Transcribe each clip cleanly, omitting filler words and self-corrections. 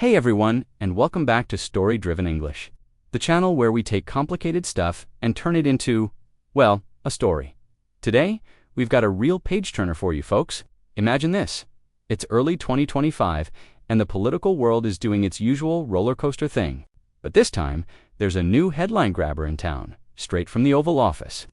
Hey everyone, and welcome back to Story Driven English, the channel where we take complicated stuff and turn it into, well, a story. Today, we've got a real page-turner for you folks. Imagine this. It's early 2025, and the political world is doing its usual roller coaster thing. But this time, there's a new headline grabber in town, straight from the Oval Office.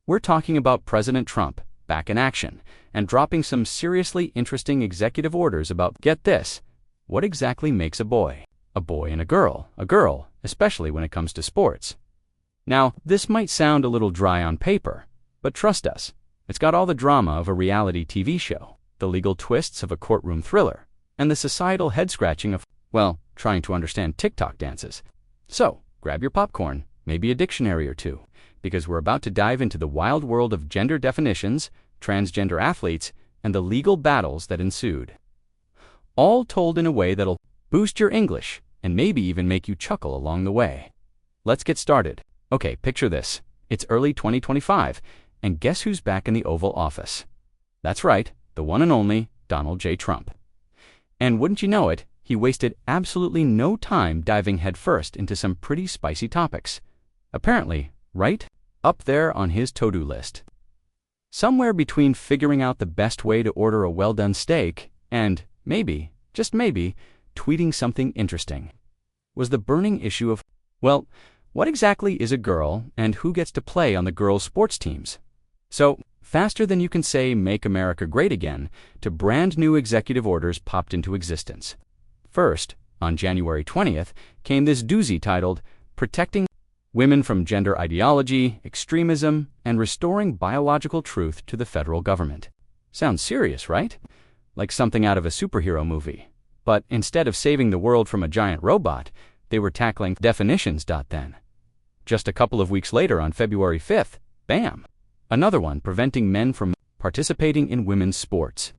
We're talking about President Trump, back in action, and dropping some seriously interesting executive orders about, get this, what exactly makes a boy and a girl, especially when it comes to sports. Now, this might sound a little dry on paper, but trust us, it's got all the drama of a reality TV show, the legal twists of a courtroom thriller, and the societal head-scratching of, well, trying to understand TikTok dances. So, grab your popcorn, maybe a dictionary or two, because we're about to dive into the wild world of gender definitions, transgender athletes, and the legal battles that ensued. All told in a way that'll boost your English and maybe even make you chuckle along the way. Let's get started. Okay, picture this. It's early 2025, and guess who's back in the Oval Office? That's right, the one and only Donald J. Trump. And wouldn't you know it, he wasted absolutely no time diving headfirst into some pretty spicy topics. Apparently, right up there on his to-do list. Somewhere between figuring out the best way to order a well-done steak and, maybe, just maybe, tweeting something interesting, was the burning issue of, well, what exactly is a girl and who gets to play on the girls' sports teams? So, faster than you can say Make America Great Again, to brand new executive orders popped into existence. First, on January 20th, came this doozy titled, Protecting Women from Gender Ideology Extremism and Restoring Biological Truth to the Federal Government. Sounds serious, right? Like something out of a superhero movie. But instead of saving the world from a giant robot, they were tackling definitions. Then, just a couple of weeks later on February 5th, bam! Another one preventing men from participating in women's sports.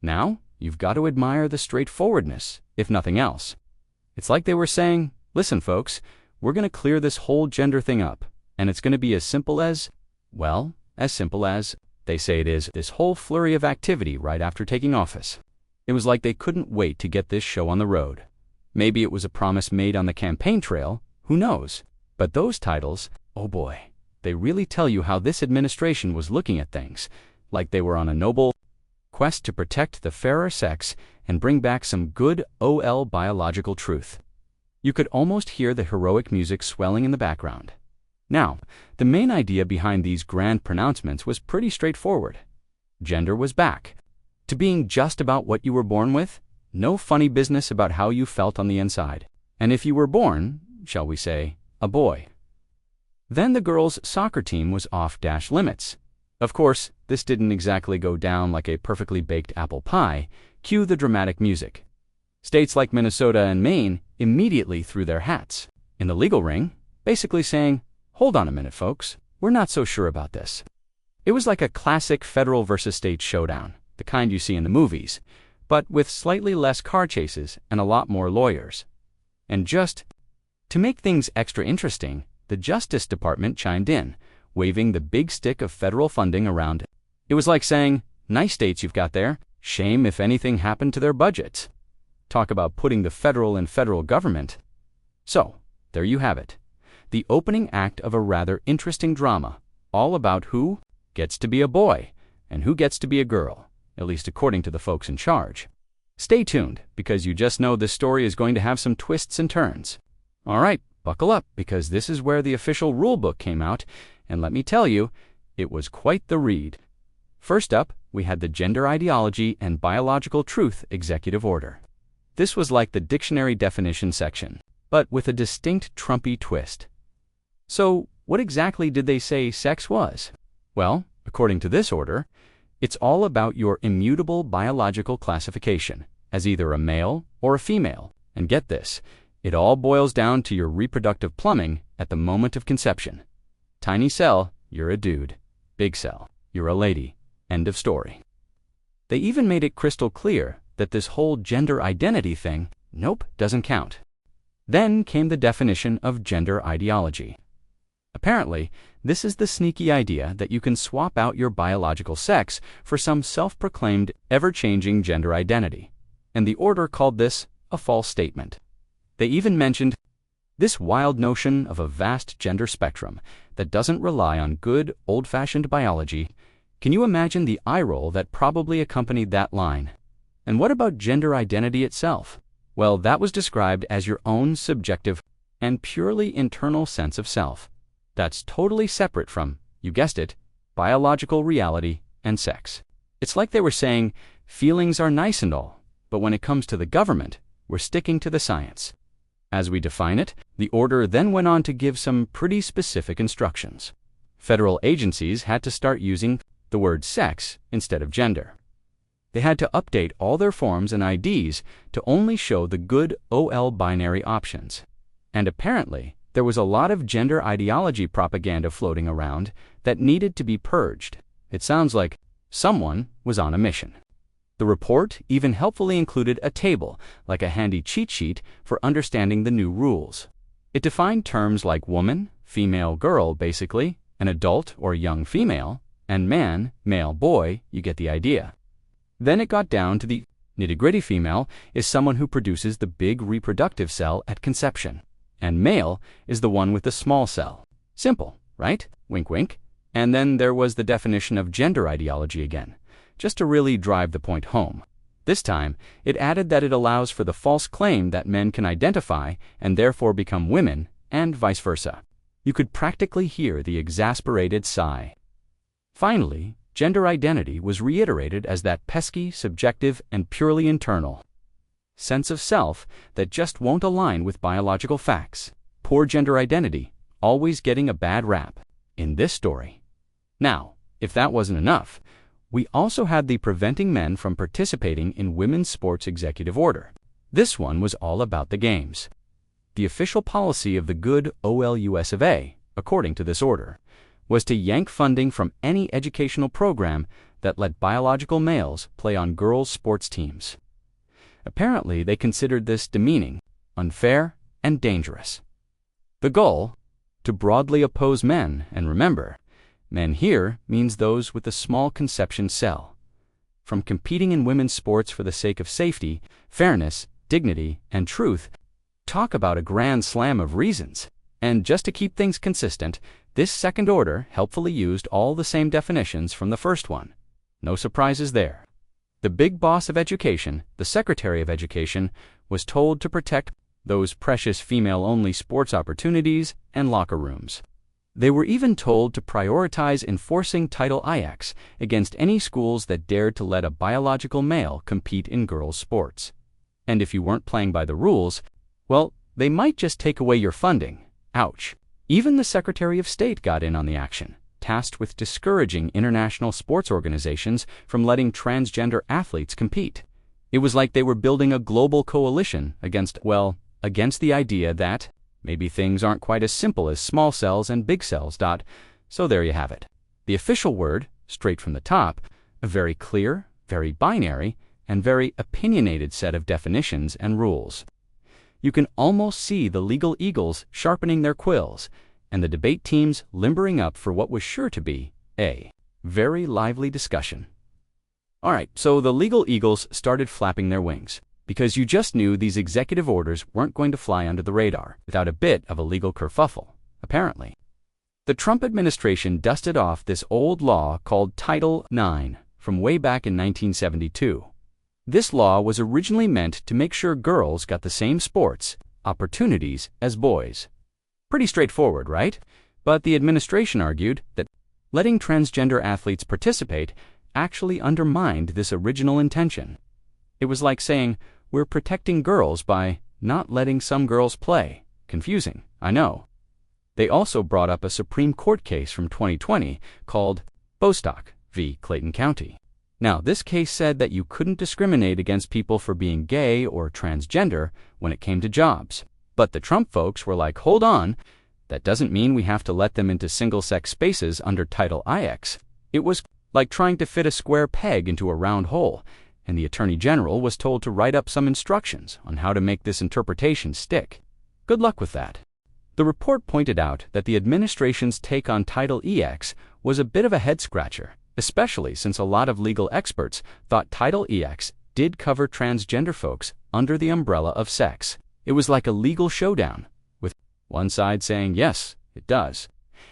Now, you've got to admire the straightforwardness, if nothing else. It's like they were saying, listen folks, we're going to clear this whole gender thing up, and it's going to be as simple as, well, as simple as they say it is, this whole flurry of activity right after taking office. It was like they couldn't wait to get this show on the road. Maybe it was a promise made on the campaign trail, who knows? But those titles, oh boy, they really tell you how this administration was looking at things, like they were on a noble quest to protect the fairer sex and bring back some good OL biological truth. You could almost hear the heroic music swelling in the background. Now, the main idea behind these grand pronouncements was pretty straightforward. Gender was back to being just about what you were born with, no funny business about how you felt on the inside. And if you were born, shall we say, a boy, then the girls' soccer team was off-limits. Of course, this didn't exactly go down like a perfectly baked apple pie. Cue the dramatic music. States like Minnesota and Maine immediately threw their hats in the legal ring, basically saying, hold on a minute, folks, we're not so sure about this. It was like a classic federal versus state showdown, the kind you see in the movies, but with slightly less car chases and a lot more lawyers. And just to make things extra interesting, the Justice Department chimed in, waving the big stick of federal funding around. It was like saying, nice states you've got there, shame if anything happened to their budgets. Talk about putting the federal in federal government. So, there you have it. The opening act of a rather interesting drama, all about who gets to be a boy and who gets to be a girl, at least according to the folks in charge. Stay tuned, because you just know this story is going to have some twists and turns. All right, buckle up, because this is where the official rulebook came out, and let me tell you, it was quite the read. First up, we had the Gender Ideology and Biological Truth Executive Order. This was like the dictionary definition section, but with a distinct Trumpy twist. So, what exactly did they say sex was? Well, according to this order, it's all about your immutable biological classification as either a male or a female. And get this, it all boils down to your reproductive plumbing at the moment of conception. Tiny cell, you're a dude. Big cell, you're a lady. End of story. They even made it crystal clear that this whole gender identity thing, nope, doesn't count. Then came the definition of gender ideology. Apparently, this is the sneaky idea that you can swap out your biological sex for some self-proclaimed, ever-changing gender identity. And the order called this a false statement. They even mentioned this wild notion of a vast gender spectrum that doesn't rely on good, old-fashioned biology. Can you imagine the eye roll that probably accompanied that line? And what about gender identity itself? Well, that was described as your own subjective and purely internal sense of self. That's totally separate from, you guessed it, biological reality and sex. It's like they were saying, feelings are nice and all, but when it comes to the government, we're sticking to the science. As we define it, the order then went on to give some pretty specific instructions. Federal agencies had to start using the word sex instead of gender. They had to update all their forms and IDs to only show the good OL binary options. And apparently, there was a lot of gender ideology propaganda floating around that needed to be purged. It sounds like someone was on a mission. The report even helpfully included a table, like a handy cheat sheet for understanding the new rules. It defined terms like woman, female, girl, basically, an adult or young female, and man, male, boy, you get the idea. Then it got down to the nitty-gritty. Female is someone who produces the big reproductive cell at conception, and male is the one with the small cell. Simple, right? Wink, wink. And then there was the definition of gender ideology again, just to really drive the point home. This time, it added that it allows for the false claim that men can identify and therefore become women, and vice versa. You could practically hear the exasperated sigh. Finally, gender identity was reiterated as that pesky, subjective, and purely internal sense of self that just won't align with biological facts. Poor gender identity, always getting a bad rap in this story. Now, if that wasn't enough, we also had the Preventing Men from Participating in Women's Sports Executive Order. This one was all about the games. The official policy of the good OL-US of A, according to this order, was to yank funding from any educational program that let biological males play on girls' sports teams. Apparently, they considered this demeaning, unfair, and dangerous. The goal? To broadly oppose men, and remember, men here means those with the small conception cell, from competing in women's sports for the sake of safety, fairness, dignity, and truth. Talk about a grand slam of reasons. And just to keep things consistent, this second order helpfully used all the same definitions from the first one. No surprises there. The big boss of education, the Secretary of Education, was told to protect those precious female-only sports opportunities and locker rooms. They were even told to prioritize enforcing Title IX against any schools that dared to let a biological male compete in girls' sports. And if you weren't playing by the rules, well, they might just take away your funding. Ouch. Even the Secretary of State got in on the action, tasked with discouraging international sports organizations from letting transgender athletes compete. It was like they were building a global coalition against the idea that maybe things aren't quite as simple as small cells and big cells. So there you have it. The official word, straight from the top, a very clear, very binary, and very opinionated set of definitions and rules. You can almost see the legal eagles sharpening their quills, and the debate teams limbering up for what was sure to be a very lively discussion. All right, so the legal eagles started flapping their wings, because you just knew these executive orders weren't going to fly under the radar without a bit of a legal kerfuffle, apparently. The Trump administration dusted off this old law called Title IX from way back in 1972. This law was originally meant to make sure girls got the same sports opportunities as boys. Pretty straightforward, right? But the administration argued that letting transgender athletes participate actually undermined this original intention. It was like saying, we're protecting girls by not letting some girls play. Confusing, I know. They also brought up a Supreme Court case from 2020 called Bostock v. Clayton County. Now, this case said that you couldn't discriminate against people for being gay or transgender when it came to jobs. But the Trump folks were like, hold on, that doesn't mean we have to let them into single-sex spaces under Title IX. It was like trying to fit a square peg into a round hole, and the Attorney General was told to write up some instructions on how to make this interpretation stick. Good luck with that. The report pointed out that the administration's take on Title EX was a bit of a head-scratcher, especially since a lot of legal experts thought Title EX did cover transgender folks under the umbrella of sex. It was like a legal showdown, with one side saying, yes, it does,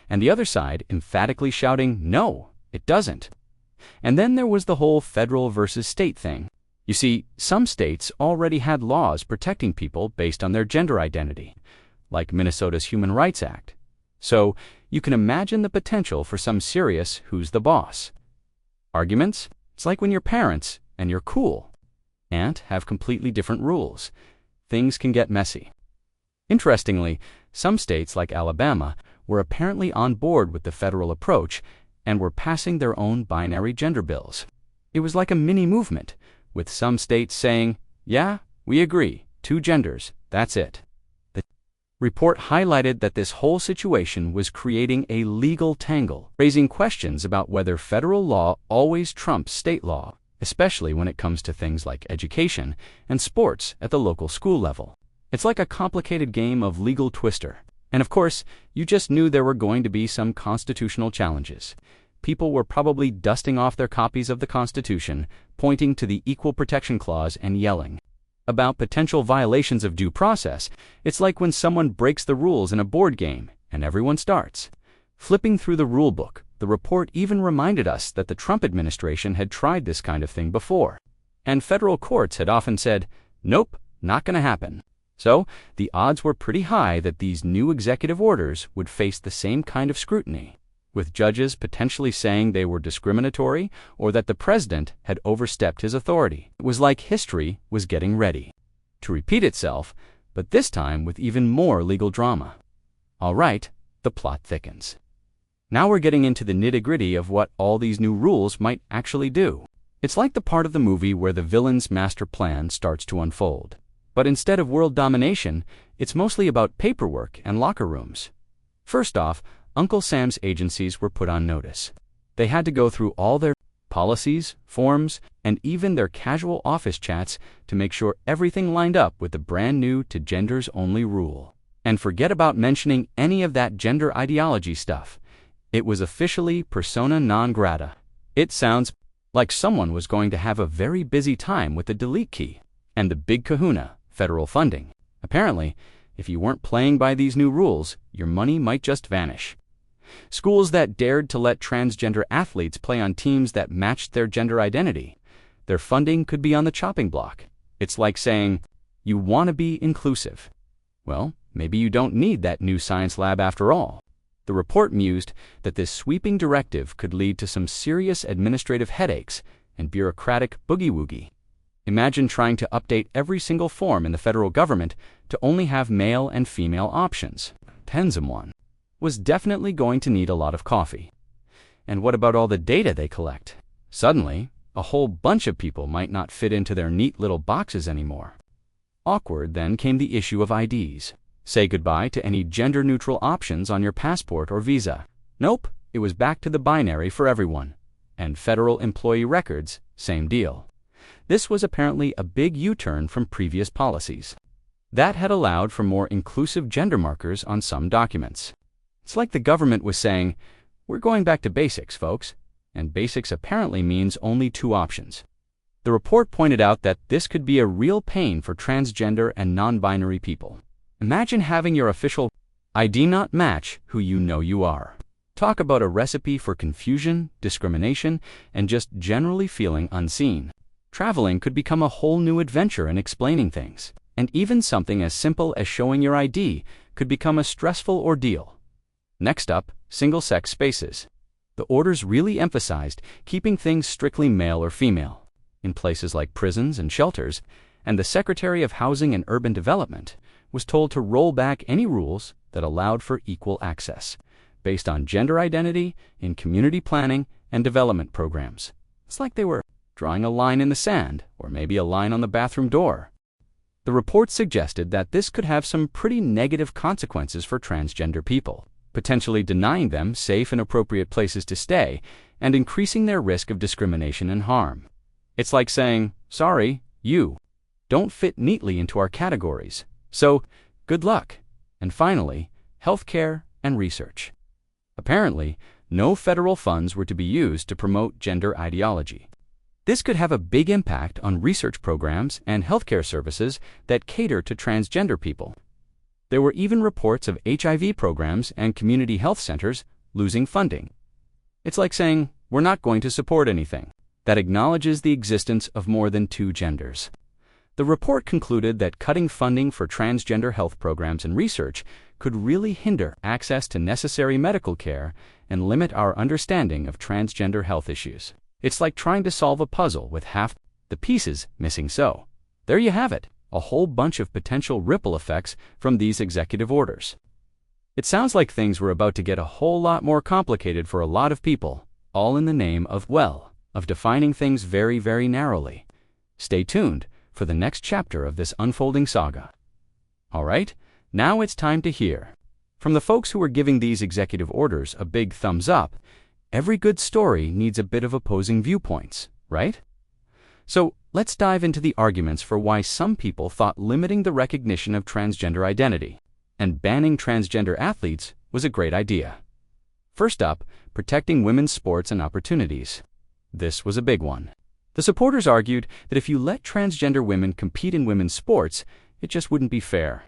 and the other side emphatically shouting, no, it doesn't. And then there was the whole federal versus state thing. You see, some states already had laws protecting people based on their gender identity, like Minnesota's Human Rights Act. So you can imagine the potential for some serious who's the boss arguments. It's like when your parents, and you're cool, and have completely different rules. Things can get messy. Interestingly, some states like Alabama were apparently on board with the federal approach and were passing their own binary gender bills. It was like a mini movement, with some states saying, yeah, we agree, 2 genders, that's it. The report highlighted that this whole situation was creating a legal tangle, raising questions about whether federal law always trumps state law, especially when it comes to things like education and sports at the local school level. It's like a complicated game of legal twister. And of course, you just knew there were going to be some constitutional challenges. People were probably dusting off their copies of the Constitution, pointing to the Equal Protection Clause and yelling about potential violations of due process. It's like when someone breaks the rules in a board game and everyone starts flipping through the rule book. The report even reminded us that the Trump administration had tried this kind of thing before, and federal courts had often said, nope, not going to happen. So the odds were pretty high that these new executive orders would face the same kind of scrutiny, with judges potentially saying they were discriminatory or that the president had overstepped his authority. It was like history was getting ready to repeat itself, but this time with even more legal drama. All right, the plot thickens. Now we're getting into the nitty-gritty of what all these new rules might actually do. It's like the part of the movie where the villain's master plan starts to unfold. But instead of world domination, it's mostly about paperwork and locker rooms. First off, Uncle Sam's agencies were put on notice. They had to go through all their policies, forms, and even their casual office chats to make sure everything lined up with the brand new to genders only rule. And forget about mentioning any of that gender ideology stuff. It was officially persona non grata. It sounds like someone was going to have a very busy time with the delete key and the big kahuna, federal funding. Apparently, if you weren't playing by these new rules, your money might just vanish. Schools that dared to let transgender athletes play on teams that matched their gender identity, their funding could be on the chopping block. It's like saying, you want to be inclusive. Well, maybe you don't need that new science lab after all. The report mused that this sweeping directive could lead to some serious administrative headaches and bureaucratic boogie-woogie. Imagine trying to update every single form in the federal government to only have male and female options. One was definitely going to need a lot of coffee. And what about all the data they collect? Suddenly, a whole bunch of people might not fit into their neat little boxes anymore. Awkward then came the issue of IDs. Say goodbye to any gender-neutral options on your passport or visa. Nope, it was back to the binary for everyone. And federal employee records, same deal. This was apparently a big U-turn from previous policies that had allowed for more inclusive gender markers on some documents. It's like the government was saying, we're going back to basics, folks. And basics apparently means only 2 options. The report pointed out that this could be a real pain for transgender and non-binary people. Imagine having your official ID not match who you know you are. Talk about a recipe for confusion, discrimination, and just generally feeling unseen. Traveling could become a whole new adventure in explaining things. And even something as simple as showing your ID could become a stressful ordeal. Next up, single-sex spaces. The orders really emphasized keeping things strictly male or female. In places like prisons and shelters, and the Secretary of Housing and Urban Development was told to roll back any rules that allowed for equal access, based on gender identity in community planning and development programs. It's like they were drawing a line in the sand, or maybe a line on the bathroom door. The report suggested that this could have some pretty negative consequences for transgender people, potentially denying them safe and appropriate places to stay and increasing their risk of discrimination and harm. It's like saying, sorry, you don't fit neatly into our categories. So, good luck. And finally, healthcare and research. Apparently, no federal funds were to be used to promote gender ideology. This could have a big impact on research programs and healthcare services that cater to transgender people. There were even reports of HIV programs and community health centers losing funding. It's like saying, we're not going to support anything that acknowledges the existence of more than two genders. The report concluded that cutting funding for transgender health programs and research could really hinder access to necessary medical care and limit our understanding of transgender health issues. It's like trying to solve a puzzle with half the pieces missing. So, there you have it, a whole bunch of potential ripple effects from these executive orders. It sounds like things were about to get a whole lot more complicated for a lot of people, all in the name of, well, of defining things very, very narrowly. Stay tuned for the next chapter of this unfolding saga. All right, now it's time to hear from the folks who are giving these executive orders a big thumbs up. Every good story needs a bit of opposing viewpoints, right? So let's dive into the arguments for why some people thought limiting the recognition of transgender identity and banning transgender athletes was a great idea. First up, protecting women's sports and opportunities. This was a big one. The supporters argued that if you let transgender women compete in women's sports, it just wouldn't be fair.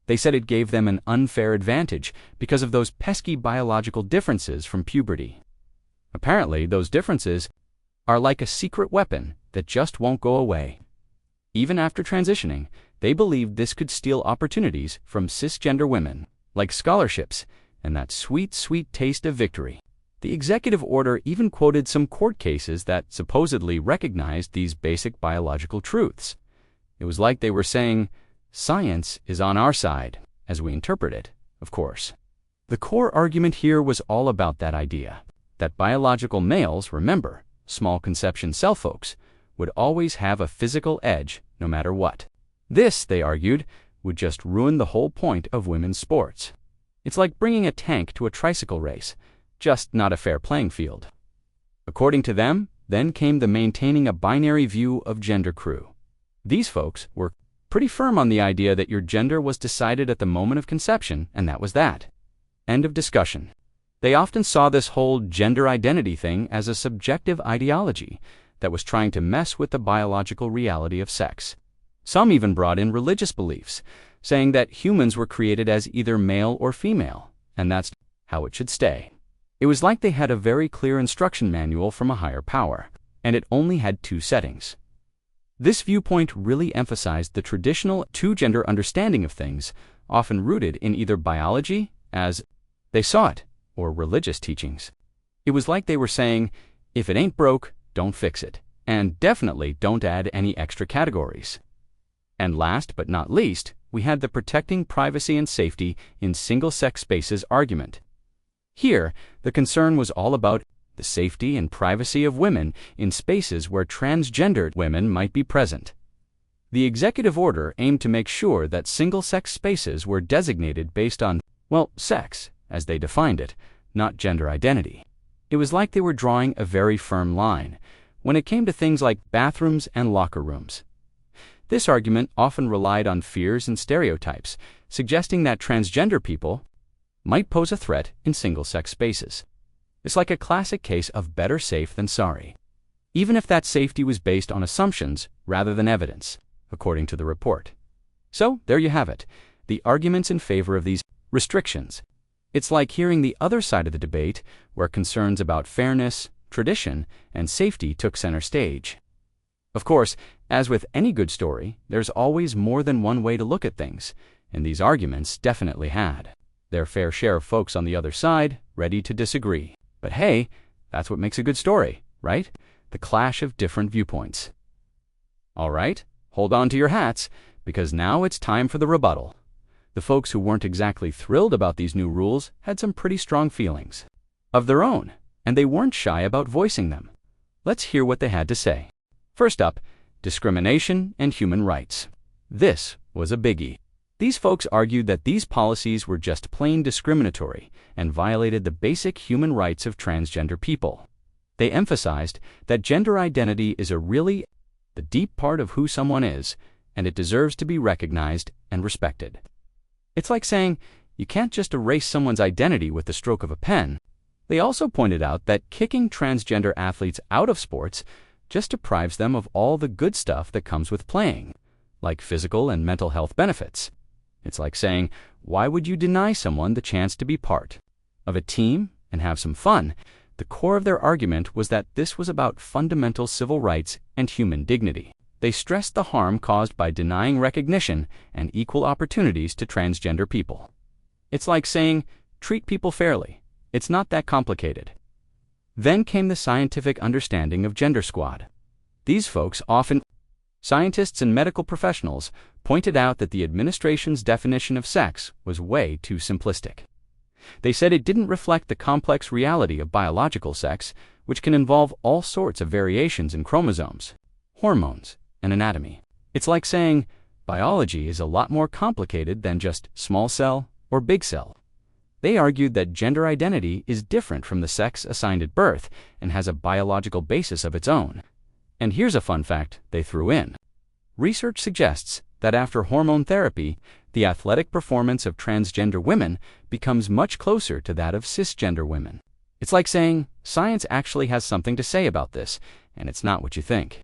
They said it gave them an unfair advantage because of those pesky biological differences from puberty. Apparently, those differences are like a secret weapon that just won't go away. Even after transitioning, they believed this could steal opportunities from cisgender women, like scholarships and that sweet, sweet taste of victory. The executive order even quoted some court cases that supposedly recognized these basic biological truths. It was like they were saying, science is on our side, as we interpret it, of course. The core argument here was all about that idea that biological males, remember, small conception cell folks, would always have a physical edge no matter what. This, they argued, would just ruin the whole point of women's sports. It's like bringing a tank to a tricycle race, just not a fair playing field. According to them, then came the maintaining a binary view of gender crew. These folks were pretty firm on the idea that your gender was decided at the moment of conception, and that was that. End of discussion. They often saw this whole gender identity thing as a subjective ideology that was trying to mess with the biological reality of sex. Some even brought in religious beliefs, saying that humans were created as either male or female, and that's how it should stay. It was like they had a very clear instruction manual from a higher power, and it only had two settings. This viewpoint really emphasized the traditional two-gender understanding of things, often rooted in either biology, as they saw it, or religious teachings. It was like they were saying, if it ain't broke, don't fix it, and definitely don't add any extra categories. And last but not least, we had the protecting privacy and safety in single-sex spaces argument. Here, the concern was all about the safety and privacy of women in spaces where transgendered women might be present. The executive order aimed to make sure that single-sex spaces were designated based on, well, sex, as they defined it, not gender identity. It was like they were drawing a very firm line when it came to things like bathrooms and locker rooms. This argument often relied on fears and stereotypes, suggesting that transgender people might pose a threat in single-sex spaces. It's like a classic case of better safe than sorry, even if that safety was based on assumptions rather than evidence, according to the report. So, there you have it, the arguments in favor of these restrictions. It's like hearing the other side of the debate, where concerns about fairness, tradition, and safety took center stage. Of course, as with any good story, there's always more than one way to look at things, and these arguments definitely had their fair share of folks on the other side ready to disagree. But hey, that's what makes a good story, right? The clash of different viewpoints. All right, hold on to your hats, because now it's time for the rebuttal. The folks who weren't exactly thrilled about these new rules had some pretty strong feelings of their own, and they weren't shy about voicing them. Let's hear what they had to say. First up, discrimination and human rights. This was a biggie. These folks argued that these policies were just plain discriminatory and violated the basic human rights of transgender people. They emphasized that gender identity is the deep part of who someone is, and it deserves to be recognized and respected. It's like saying, you can't just erase someone's identity with the stroke of a pen. They also pointed out that kicking transgender athletes out of sports just deprives them of all the good stuff that comes with playing, like physical and mental health benefits. It's like saying, why would you deny someone the chance to be part of a team and have some fun? The core of their argument was that this was about fundamental civil rights and human dignity. They stressed the harm caused by denying recognition and equal opportunities to transgender people. It's like saying, treat people fairly. It's not that complicated. Then came the scientific understanding of gender squad. These folks scientists and medical professionals pointed out that the administration's definition of sex was way too simplistic. They said it didn't reflect the complex reality of biological sex, which can involve all sorts of variations in chromosomes, hormones, and anatomy. It's like saying, biology is a lot more complicated than just small cell or big cell. They argued that gender identity is different from the sex assigned at birth and has a biological basis of its own. And here's a fun fact they threw in. Research suggests that after hormone therapy, the athletic performance of transgender women becomes much closer to that of cisgender women. It's like saying, science actually has something to say about this, and it's not what you think.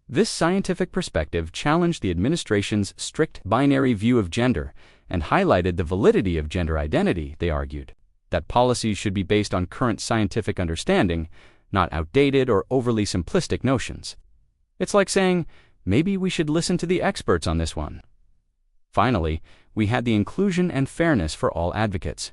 This scientific perspective challenged the administration's strict binary view of gender and highlighted the validity of gender identity. They argued that policies should be based on current scientific understanding, not outdated or overly simplistic notions. It's like saying, maybe we should listen to the experts on this one. Finally, we had the inclusion and fairness for all advocates.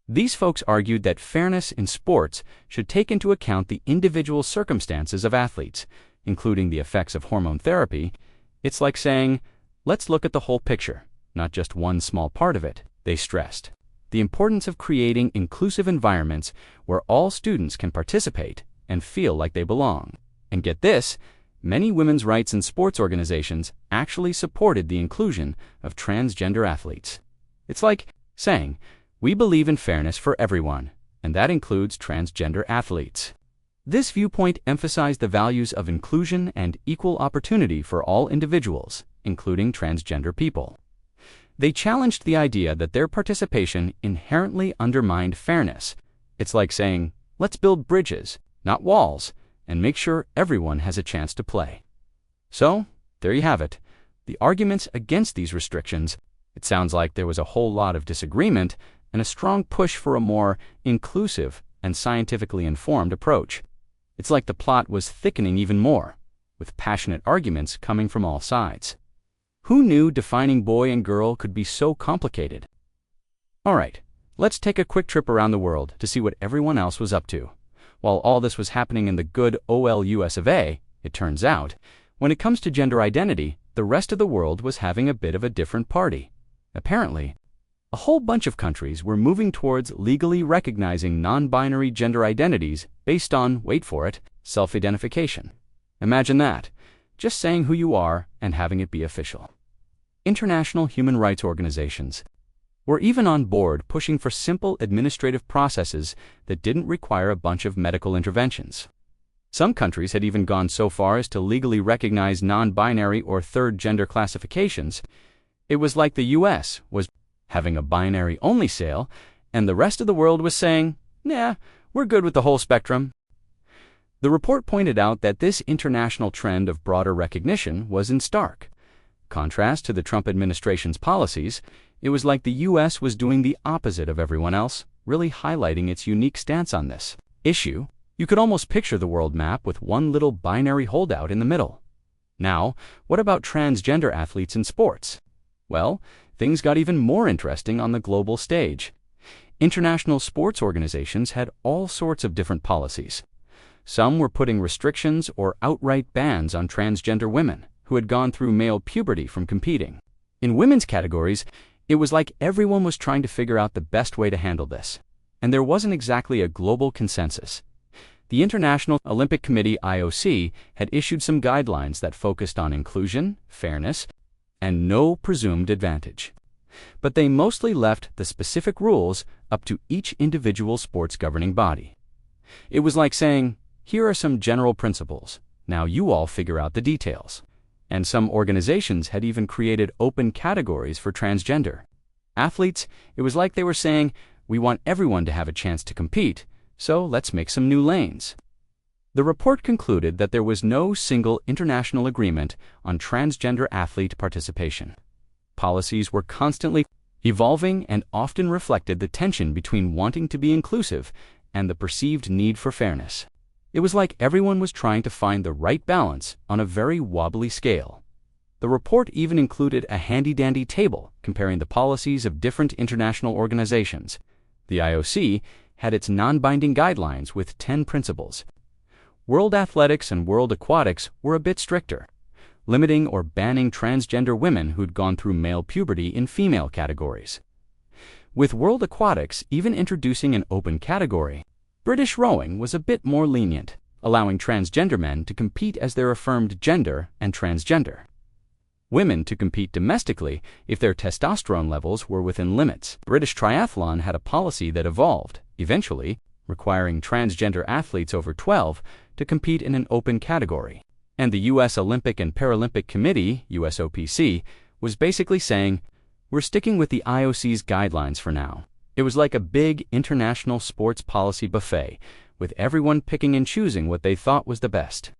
These folks argued that fairness in sports should take into account the individual circumstances of athletes, including the effects of hormone therapy. It's like saying, let's look at the whole picture, not just one small part of it. They stressed the importance of creating inclusive environments where all students can participate and feel like they belong. And get this, many women's rights and sports organizations actually supported the inclusion of transgender athletes. It's like saying, we believe in fairness for everyone, and that includes transgender athletes. This viewpoint emphasized the values of inclusion and equal opportunity for all individuals, including transgender people. They challenged the idea that their participation inherently undermined fairness. It's like saying, let's build bridges, not walls, and make sure everyone has a chance to play. So, there you have it. The arguments against these restrictions. It sounds like there was a whole lot of disagreement and a strong push for a more inclusive and scientifically informed approach. It's like the plot was thickening even more, with passionate arguments coming from all sides. Who knew defining boy and girl could be so complicated? All right, let's take a quick trip around the world to see what everyone else was up to. While all this was happening in the good old US of A, it turns out, when it comes to gender identity, the rest of the world was having a bit of a different party. Apparently, a whole bunch of countries were moving towards legally recognizing non-binary gender identities based on, wait for it, self-identification. Imagine that, just saying who you are and having it be official. International human rights organizations were even on board pushing for simple administrative processes that didn't require a bunch of medical interventions. Some countries had even gone so far as to legally recognize non-binary or third gender classifications. It was like the US was having a binary-only sale, and the rest of the world was saying, nah, we're good with the whole spectrum. The report pointed out that this international trend of broader recognition was in stark contrast to the Trump administration's policies. It was like the US was doing the opposite of everyone else, really highlighting its unique stance on this issue. You could almost picture the world map with one little binary holdout in the middle. Now, what about transgender athletes in sports? Well, things got even more interesting on the global stage. International sports organizations had all sorts of different policies. Some were putting restrictions or outright bans on transgender women who had gone through male puberty from competing. In women's categories, it was like everyone was trying to figure out the best way to handle this, and there wasn't exactly a global consensus. The International Olympic Committee (IOC) had issued some guidelines that focused on inclusion, fairness, and no presumed advantage. But they mostly left the specific rules up to each individual sports governing body. It was like saying, here are some general principles, now you all figure out the details. And some organizations had even created open categories for transgender athletes. It was like they were saying, we want everyone to have a chance to compete, so let's make some new lanes. The report concluded that there was no single international agreement on transgender athlete participation. Policies were constantly evolving and often reflected the tension between wanting to be inclusive and the perceived need for fairness. It was like everyone was trying to find the right balance on a very wobbly scale. The report even included a handy-dandy table comparing the policies of different international organizations. The IOC had its non-binding guidelines with 10 principles. World Athletics and World Aquatics were a bit stricter, limiting or banning transgender women who'd gone through male puberty in female categories. With World Aquatics even introducing an open category, British rowing was a bit more lenient, allowing transgender men to compete as their affirmed gender and transgender. Women to compete domestically if their testosterone levels were within limits. British triathlon had a policy that evolved, eventually requiring transgender athletes over 12 to compete in an open category. And the U.S. Olympic and Paralympic Committee, USOPC, was basically saying, we're sticking with the IOC's guidelines for now. It was like a big international sports policy buffet, with everyone picking and choosing what they thought was the best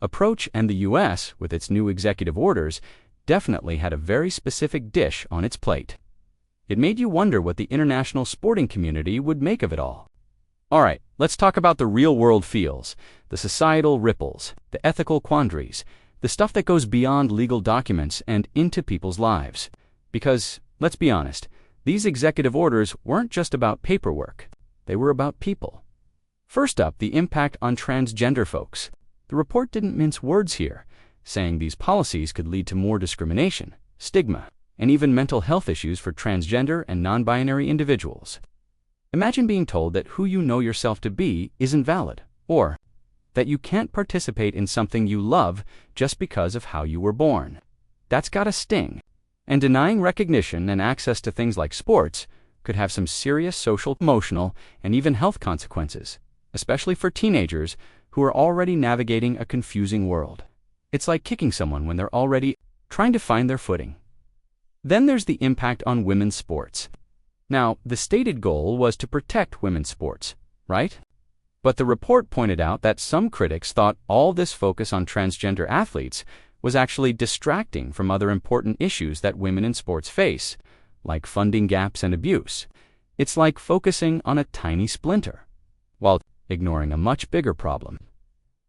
approach, and the U.S., with its new executive orders, definitely had a very specific dish on its plate. It made you wonder what the international sporting community would make of it all. Alright, let's talk about the real-world feels, the societal ripples, the ethical quandaries, the stuff that goes beyond legal documents and into people's lives. Because, let's be honest, these executive orders weren't just about paperwork, they were about people. First up, the impact on transgender folks. The report didn't mince words here, saying these policies could lead to more discrimination, stigma, and even mental health issues for transgender and non-binary individuals. Imagine being told that who you know yourself to be isn't valid, or that you can't participate in something you love just because of how you were born. That's gotta sting. And denying recognition and access to things like sports could have some serious social, emotional, and even health consequences, especially for teenagers who are already navigating a confusing world. It's like kicking someone when they're already trying to find their footing. Then there's the impact on women's sports. Now, the stated goal was to protect women's sports, right? But the report pointed out that some critics thought all this focus on transgender athletes was actually distracting from other important issues that women in sports face, like funding gaps and abuse. It's like focusing on a tiny splinter, while ignoring a much bigger problem.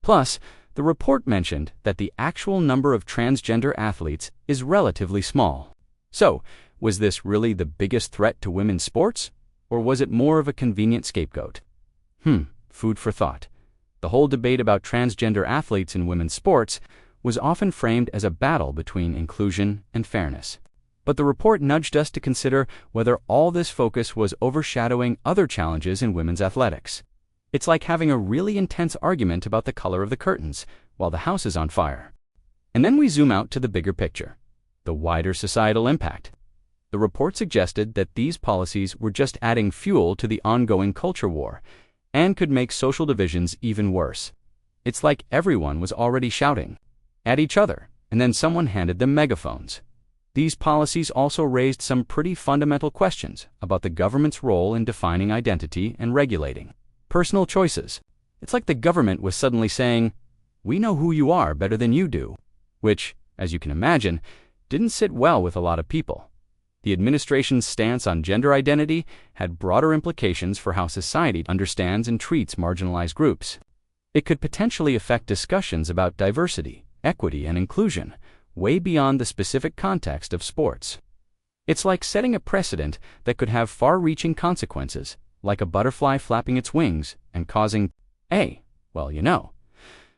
Plus, the report mentioned that the actual number of transgender athletes is relatively small. So, was this really the biggest threat to women's sports, or was it more of a convenient scapegoat? Food for thought. The whole debate about transgender athletes in women's sports was often framed as a battle between inclusion and fairness. But the report nudged us to consider whether all this focus was overshadowing other challenges in women's athletics. It's like having a really intense argument about the color of the curtains while the house is on fire. And then we zoom out to the bigger picture, the wider societal impact. The report suggested that these policies were just adding fuel to the ongoing culture war and could make social divisions even worse. It's like everyone was already shouting at each other, and then someone handed them megaphones. These policies also raised some pretty fundamental questions about the government's role in defining identity and regulating personal choices. It's like the government was suddenly saying, we know who you are better than you do, which, as you can imagine, didn't sit well with a lot of people. The administration's stance on gender identity had broader implications for how society understands and treats marginalized groups. It could potentially affect discussions about diversity, equity, and inclusion, way beyond the specific context of sports. It's like setting a precedent that could have far-reaching consequences, like a butterfly flapping its wings and causing,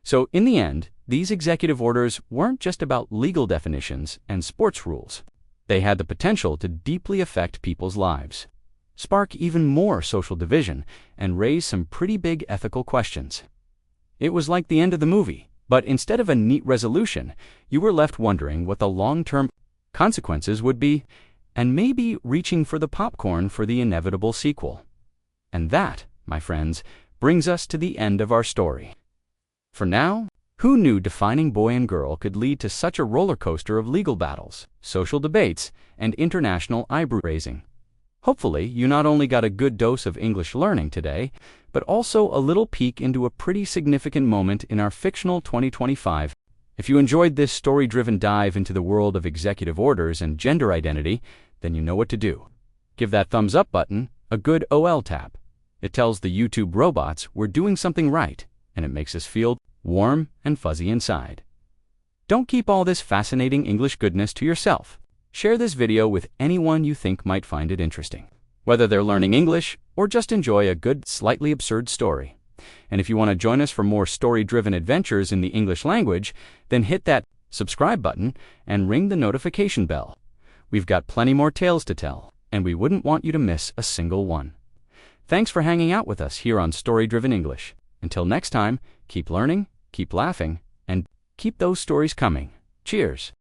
So in the end, these executive orders weren't just about legal definitions and sports rules. They had the potential to deeply affect people's lives, spark even more social division, and raise some pretty big ethical questions. It was like the end of the movie, but instead of a neat resolution, you were left wondering what the long-term consequences would be, and maybe reaching for the popcorn for the inevitable sequel. And that, my friends, brings us to the end of our story. For now, who knew defining boy and girl could lead to such a roller coaster of legal battles, social debates, and international eyebrow-raising? Hopefully, you not only got a good dose of English learning today, but also a little peek into a pretty significant moment in our fictional 2025. If you enjoyed this story-driven dive into the world of executive orders and gender identity, then you know what to do. Give that thumbs up button a good OL tap. It tells the YouTube robots we're doing something right, and it makes us feel warm and fuzzy inside. Don't keep all this fascinating English goodness to yourself. Share this video with anyone you think might find it interesting, whether they're learning English or just enjoy a good, slightly absurd story. And if you want to join us for more story-driven adventures in the English language, then hit that subscribe button and ring the notification bell. We've got plenty more tales to tell, and we wouldn't want you to miss a single one. Thanks for hanging out with us here on Story-Driven English. Until next time, keep learning, keep laughing, and keep those stories coming. Cheers!